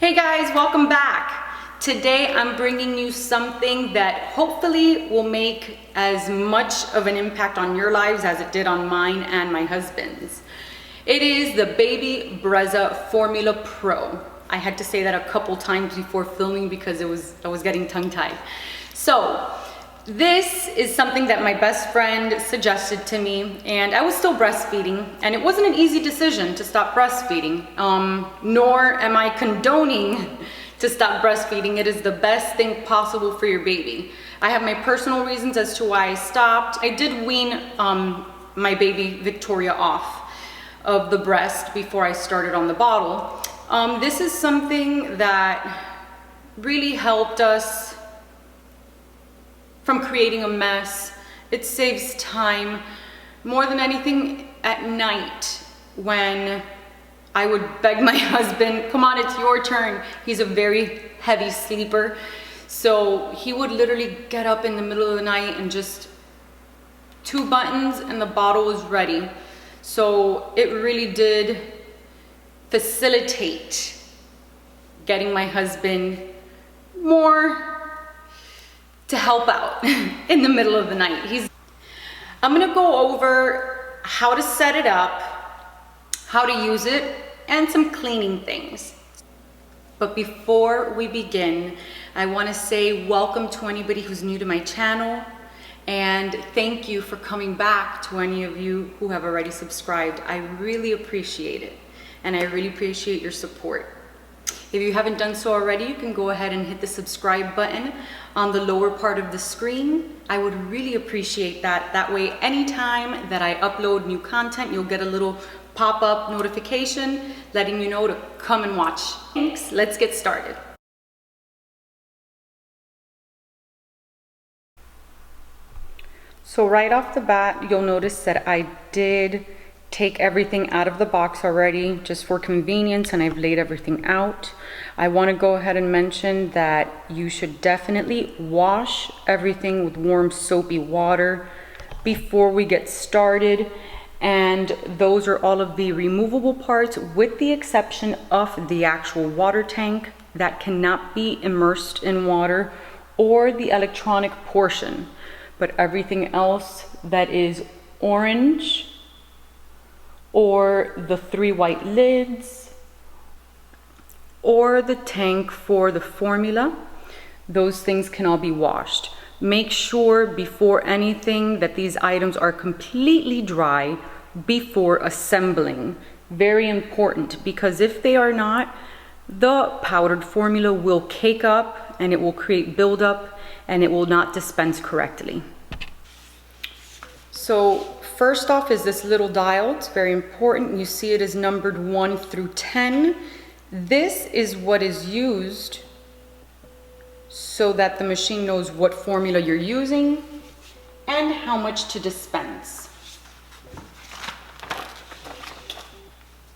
Hey guys, welcome back. Today I'm bringing you something that hopefully will make as much of an impact on your lives as it did on mine and my husband's. It is the Baby Brezza Formula Pro. I had to say that a couple times before filming because I was getting tongue-tied. So this is something that my best friend suggested to me, and I was still breastfeeding, and it wasn't an easy decision to stop breastfeeding, nor am I condoning to stop breastfeeding. It is the best thing possible for your baby. I have my personal reasons as to why I stopped. I did wean my baby Victoria off of the breast before I started on the bottle. This is something that really helped us from creating a mess. It saves time. More than anything, at night when I would beg my husband, come on, it's your turn. He's a very heavy sleeper. So he would literally get up in the middle of the night and just 2 buttons and the bottle was ready. So it really did facilitate getting my husband more to help out in the middle of the night. I'm gonna go over how to set it up, how to use it, and some cleaning things. But before we begin, I wanna say welcome to anybody who's new to my channel, and thank you for coming back to any of you who have already subscribed. I really appreciate it, and I really appreciate your support. If you haven't done so already, you can go ahead and hit the subscribe button on the lower part of the screen. I would really appreciate that. That way, anytime that I upload new content, you'll get a little pop-up notification letting you know to come and watch. Thanks, let's get started. So right off the bat, you'll notice that I did take everything out of the box already just for convenience, and I've laid everything out. I want to go ahead and mention that you should definitely wash everything with warm soapy water before we get started, and those are all of the removable parts with the exception of the actual water tank that cannot be immersed in water, or the electronic portion, but everything else that is orange, or the 3 white lids, or the tank for the formula, those things can all be washed. Make sure before anything that these items are completely dry before assembling. Very important, because if they are not, the powdered formula will cake up and it will create buildup and it will not dispense correctly. So first off is this little dial. It's very important. You see it is numbered 1 through 10. This is what is used so that the machine knows what formula you're using and how much to dispense.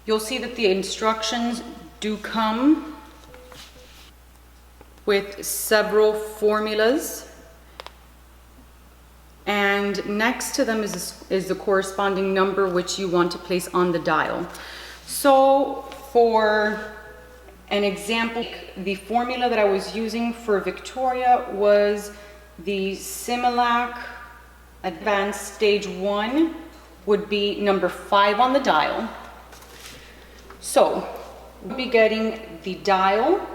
You'll see that the instructions do come with several formulas, and next to them is the corresponding number which you want to place on the dial. So for an example, the formula that I was using for Victoria was the Similac Advanced Stage 1, would be number 5 on the dial. So we'll be getting the dial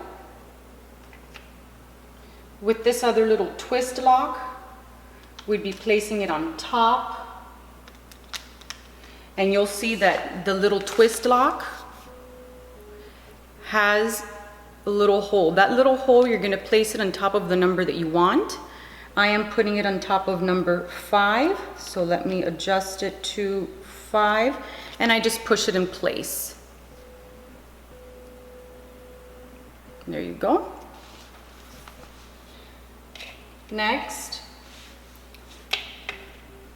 with this other little twist lock. We'd be placing it on top, and you'll see that the little twist lock has a little hole. That little hole, you're gonna place it on top of the number that you want. I am putting it on top of number 5, so let me adjust it to 5, and I just push it in place. There you go. Next,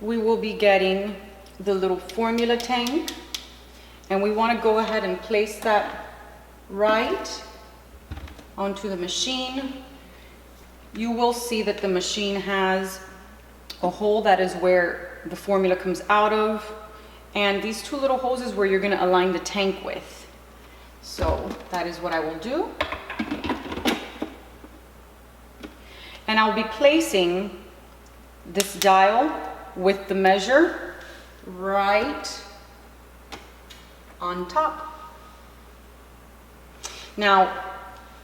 we will be getting the little formula tank, and we want to go ahead and place that right onto the machine. You will see that the machine has a hole that is where the formula comes out of, and these 2 little holes is where you're going to align the tank with. So that is what I will do. And I'll be placing this dial with the measure right on top. Now,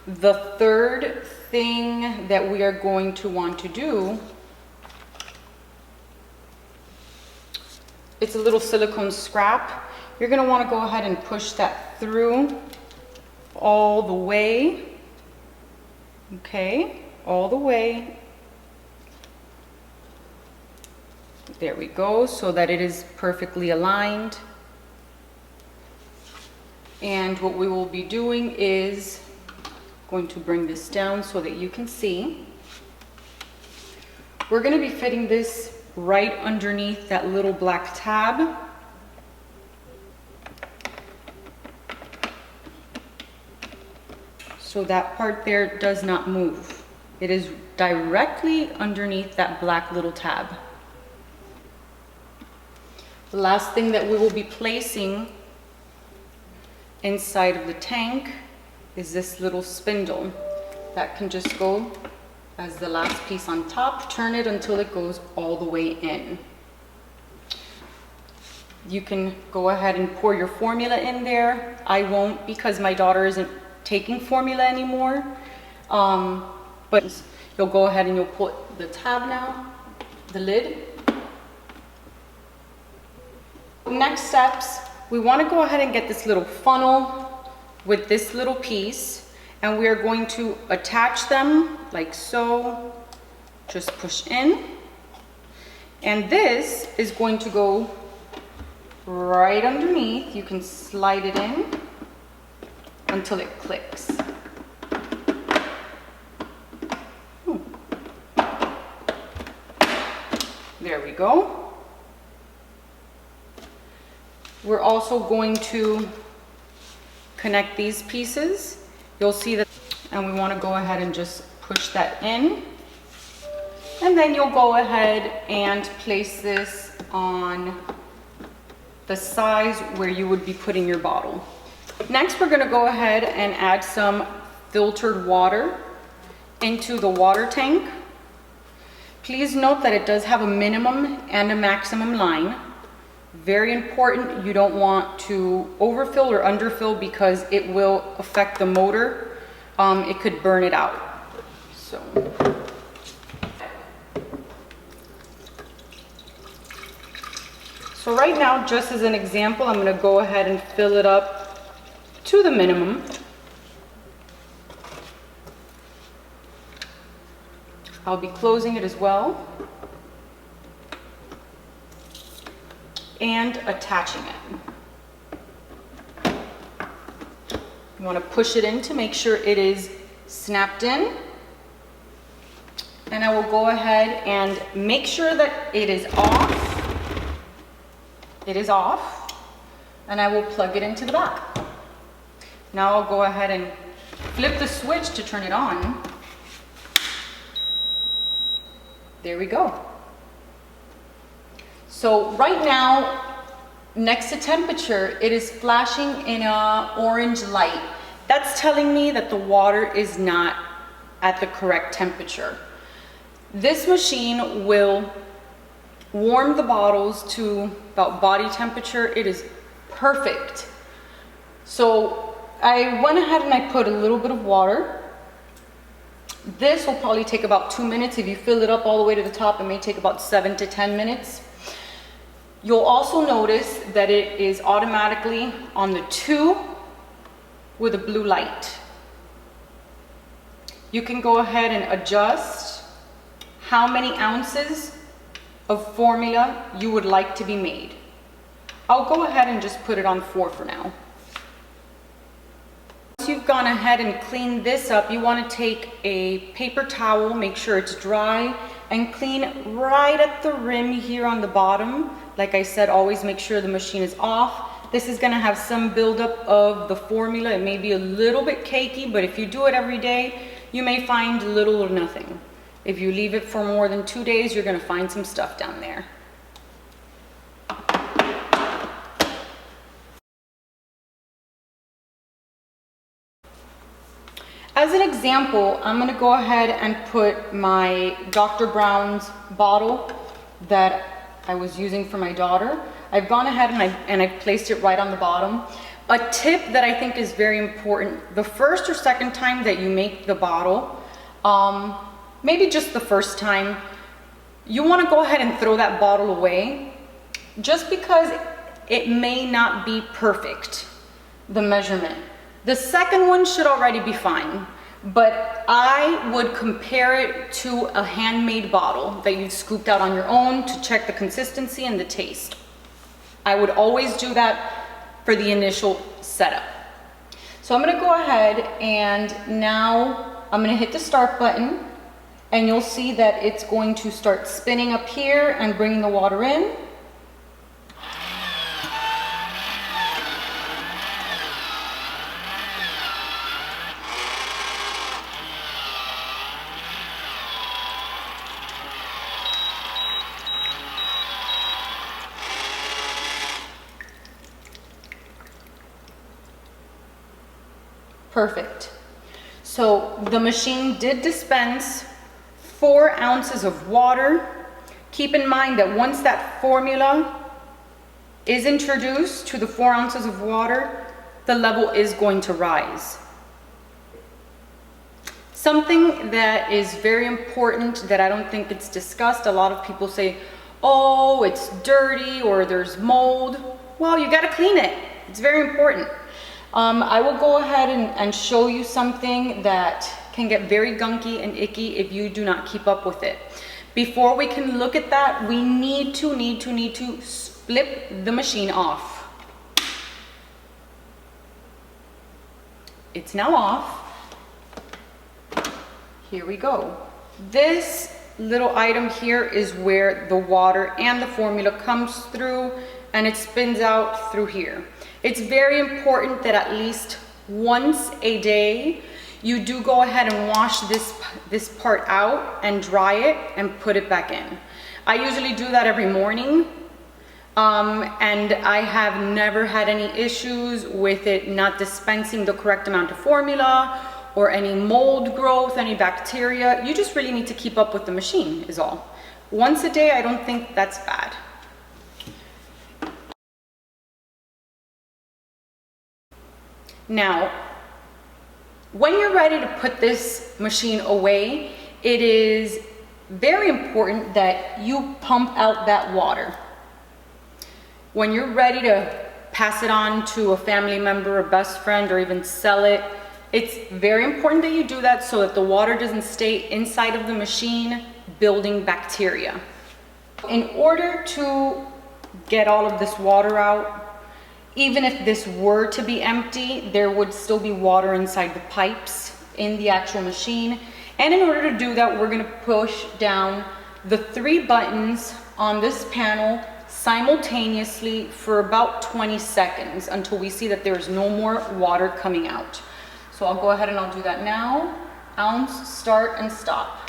the third thing that we are going to want to do, it's a little silicone scrap. You're going to want to go ahead and push that through all the way. Okay, all the way. There we go, so that it is perfectly aligned. And what we will be doing is going to bring this down so that you can see. We're going to be fitting this right underneath that little black tab. So that part there does not move. It is directly underneath that black little tab. The last thing that we will be placing inside of the tank is this little spindle that can just go as the last piece on top. Turn it until it goes all the way in. You can go ahead and pour your formula in there. I won't, because my daughter isn't taking formula anymore. But you'll go ahead and you'll put the tab now, the lid. Next steps, we want to go ahead and get this little funnel with this little piece, and we are going to attach them like so. Just push in, and this is going to go right underneath. You can slide it in until it clicks. There we go. We're also going to connect these pieces. You'll see that, and we want to go ahead and just push that in. And then you'll go ahead and place this on the size where you would be putting your bottle. Next, we're going to go ahead and add some filtered water into the water tank. Please note that it does have a minimum and a maximum line. Very important, you don't want to overfill or underfill because it will affect the motor. It could burn it out. So right now, just as an example, I'm going to go ahead and fill it up to the minimum. I'll be closing it as well and attaching it. You want to push it in to make sure it is snapped in. And I will go ahead and make sure that it is off. It is off. And I will plug it into the back. Now I'll go ahead and flip the switch to turn it on. There we go. So right now, next to temperature, it is flashing in an orange light. That's telling me that the water is not at the correct temperature. This machine will warm the bottles to about body temperature. It is perfect. So I went ahead and I put a little bit of water. This will probably take about 2 minutes. If you fill it up all the way to the top, it may take about 7 to 10 minutes. You'll also notice that it is automatically on the 2 with a blue light. You can go ahead and adjust how many ounces of formula you would like to be made. I'll go ahead and just put it on 4 for now. Once you've gone ahead and cleaned this up, you want to take a paper towel, make sure it's dry, and clean right at the rim here on the bottom. Like I said, always make sure the machine is off. This is going to have some buildup of the formula. It may be a little bit cakey, but if you do it every day, you may find little or nothing. If you leave it for more than 2 days, you're going to find some stuff down there. As an example, I'm gonna go ahead and put my Dr. Brown's bottle that I was using for my daughter. I've gone ahead and I've placed it right on the bottom. A tip that I think is very important, the first or second time that you make the bottle, maybe just the first time, you wanna go ahead and throw that bottle away, just because it may not be perfect, the measurement. The second one should already be fine, but I would compare it to a handmade bottle that you've scooped out on your own to check the consistency and the taste. I would always do that for the initial setup. So I'm gonna go ahead and now I'm gonna hit the start button, and you'll see that it's going to start spinning up here and bringing the water in. Perfect. So the machine did dispense 4 ounces of water. Keep in mind that once that formula is introduced to the 4 ounces of water, the level is going to rise. Something that is very important that I don't think it's discussed, a lot of people say, oh, it's dirty or there's mold. Well, you gotta clean it. It's very important. I will go ahead and show you something that can get very gunky and icky if you do not keep up with it. Before we can look at that, we need to flip the machine off. It's now off. Here we go. This little item here is where the water and the formula comes through, and it spins out through here. It's very important that at least once a day, you do go ahead and wash this part out and dry it and put it back in. I usually do that every morning, and I have never had any issues with it not dispensing the correct amount of formula or any mold growth, any bacteria. You just really need to keep up with the machine is all. Once a day, I don't think that's bad. Now, when you're ready to put this machine away, it is very important that you pump out that water. When you're ready to pass it on to a family member, a best friend, or even sell it, it's very important that you do that so that the water doesn't stay inside of the machine building bacteria. In order to get all of this water out, even if this were to be empty, there would still be water inside the pipes in the actual machine. And in order to do that, we're gonna push down the 3 buttons on this panel simultaneously for about 20 seconds until we see that there's no more water coming out. So I'll go ahead and I'll do that now. Ounce, start, and stop.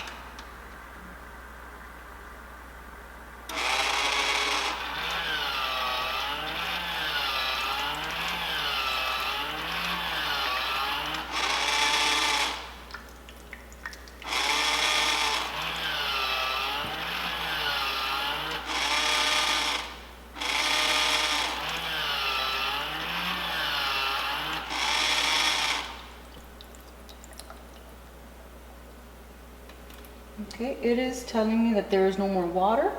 Okay, it is telling me that there is no more water.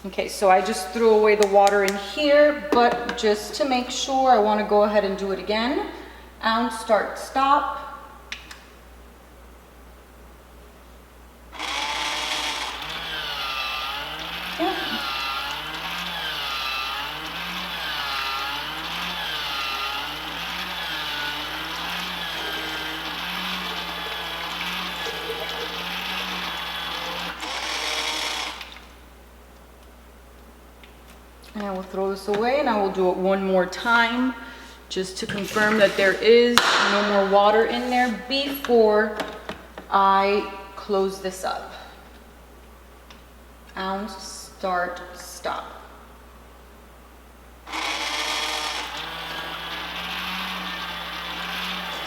Okay, so I just threw away the water in here, but just to make sure, I want to go ahead and do it again. Ounce, start, stop. And I will throw this away, and I will do it one more time just to confirm that there is no more water in there before I close this up. Ounce, start, stop.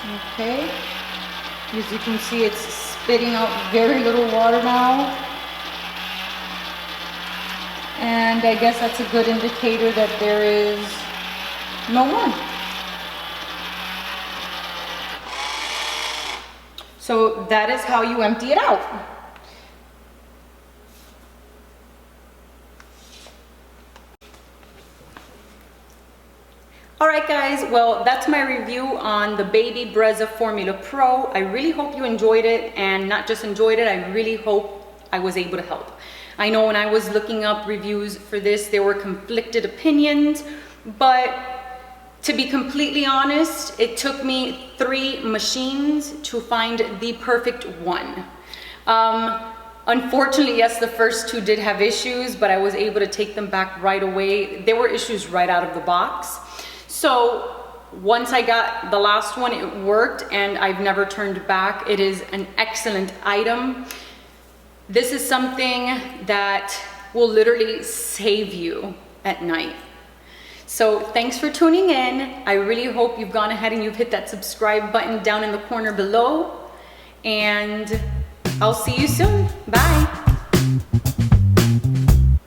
Okay, as you can see, it's spitting out very little water now. And I guess that's a good indicator that there is no more. So that is how you empty it out. Alright guys, well that's my review on the Baby Brezza Formula Pro. I really hope you enjoyed it, and not just enjoyed it, I really hope I was able to help. I know when I was looking up reviews for this, there were conflicted opinions, but to be completely honest, it took me 3 machines to find the perfect one. Unfortunately, yes, the first 2 did have issues, but I was able to take them back right away. There were issues right out of the box. So once I got the last one, it worked and I've never turned back. It is an excellent item. This is something that will literally save you at night. So thanks for tuning in. I really hope you've gone ahead and you've hit that subscribe button down in the corner below. And I'll see you soon. Bye.